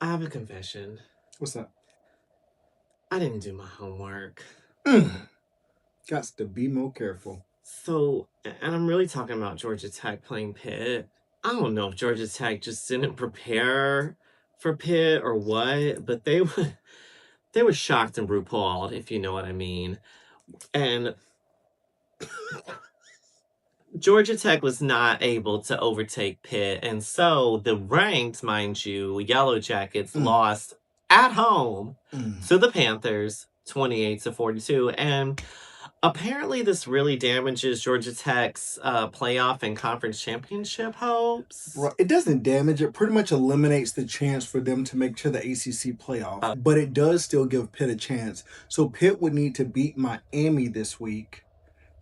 I have a confession. What's that? I didn't do my homework. Got to be more careful. So, and I'm really talking about Georgia Tech playing Pitt. I don't know if Georgia Tech just didn't prepare for Pitt or what, but they were shocked and RuPauled, if you know what I mean. And Georgia Tech was not able to overtake Pitt, and so the ranked, mind you, Yellow Jackets Mm, lost at home mm. to the Panthers 28-42. And apparently this really damages Georgia Tech's playoff and conference championship hopes. It doesn't damage it. Pretty much eliminates the chance for them to make to the ACC playoff, but it does still give Pitt a chance. So Pitt would need to beat Miami this week,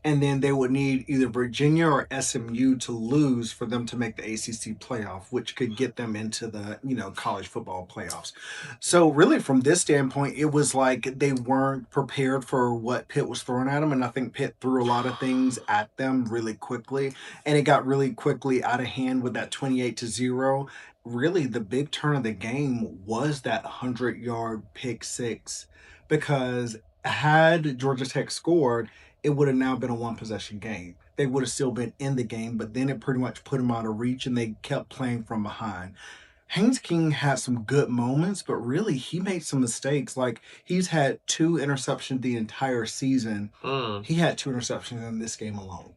and then they would need either Virginia or SMU to lose for them to make the ACC playoff, which could get them into the college football playoffs. So really, from this standpoint, it was like they weren't prepared for what Pitt was throwing at them, and I think Pitt threw a lot of things at them really quickly, and it got really quickly out of hand with that 28-0. Really, the big turn of the game was that 100-yard pick six, because had Georgia Tech scored, it would have now been a one possession game. They would have still been in the game, but then it pretty much put them out of reach and they kept playing from behind. Haynes King had some good moments, but really he made some mistakes. Like, he's had two interceptions the entire season. He had two interceptions in this game alone.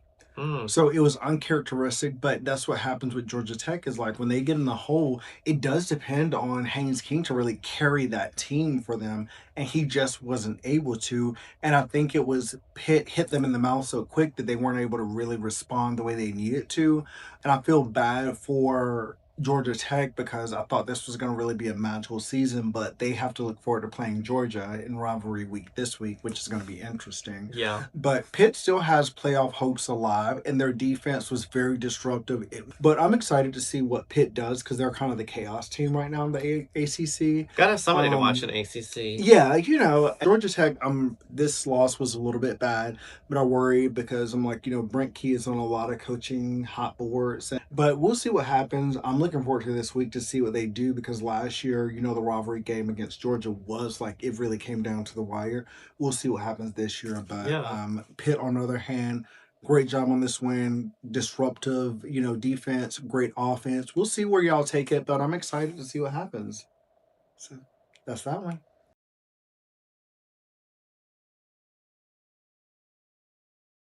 So it was uncharacteristic, but that's what happens with Georgia Tech is like when they get in the hole, it does depend on Haynes King to really carry that team for them, and he just wasn't able to. And I think it was Pitt hit them in the mouth so quick that they weren't able to really respond the way they needed to. And I feel bad for Georgia Tech because I thought this was going to really be a magical season, but they have to look forward to playing Georgia in rivalry week this week, which is going to be interesting. Yeah. But Pitt still has playoff hopes alive, and their defense was very disruptive. But I'm excited to see what Pitt does because they're kind of the chaos team right now in the ACC. Gotta have somebody to watch an ACC. Yeah, Georgia Tech. This loss was a little bit bad, but I worry because I'm like, Brent Key is on a lot of coaching hot boards. But we'll see what happens. I'm looking forward to this week to see what they do because last year, the rivalry game against Georgia was like it really came down to the wire. We'll see what happens this year. But Yeah. Pitt, on the other hand, great job on this win. Disruptive, defense, great offense. We'll see where y'all take it, but I'm excited to see what happens. So that's that one.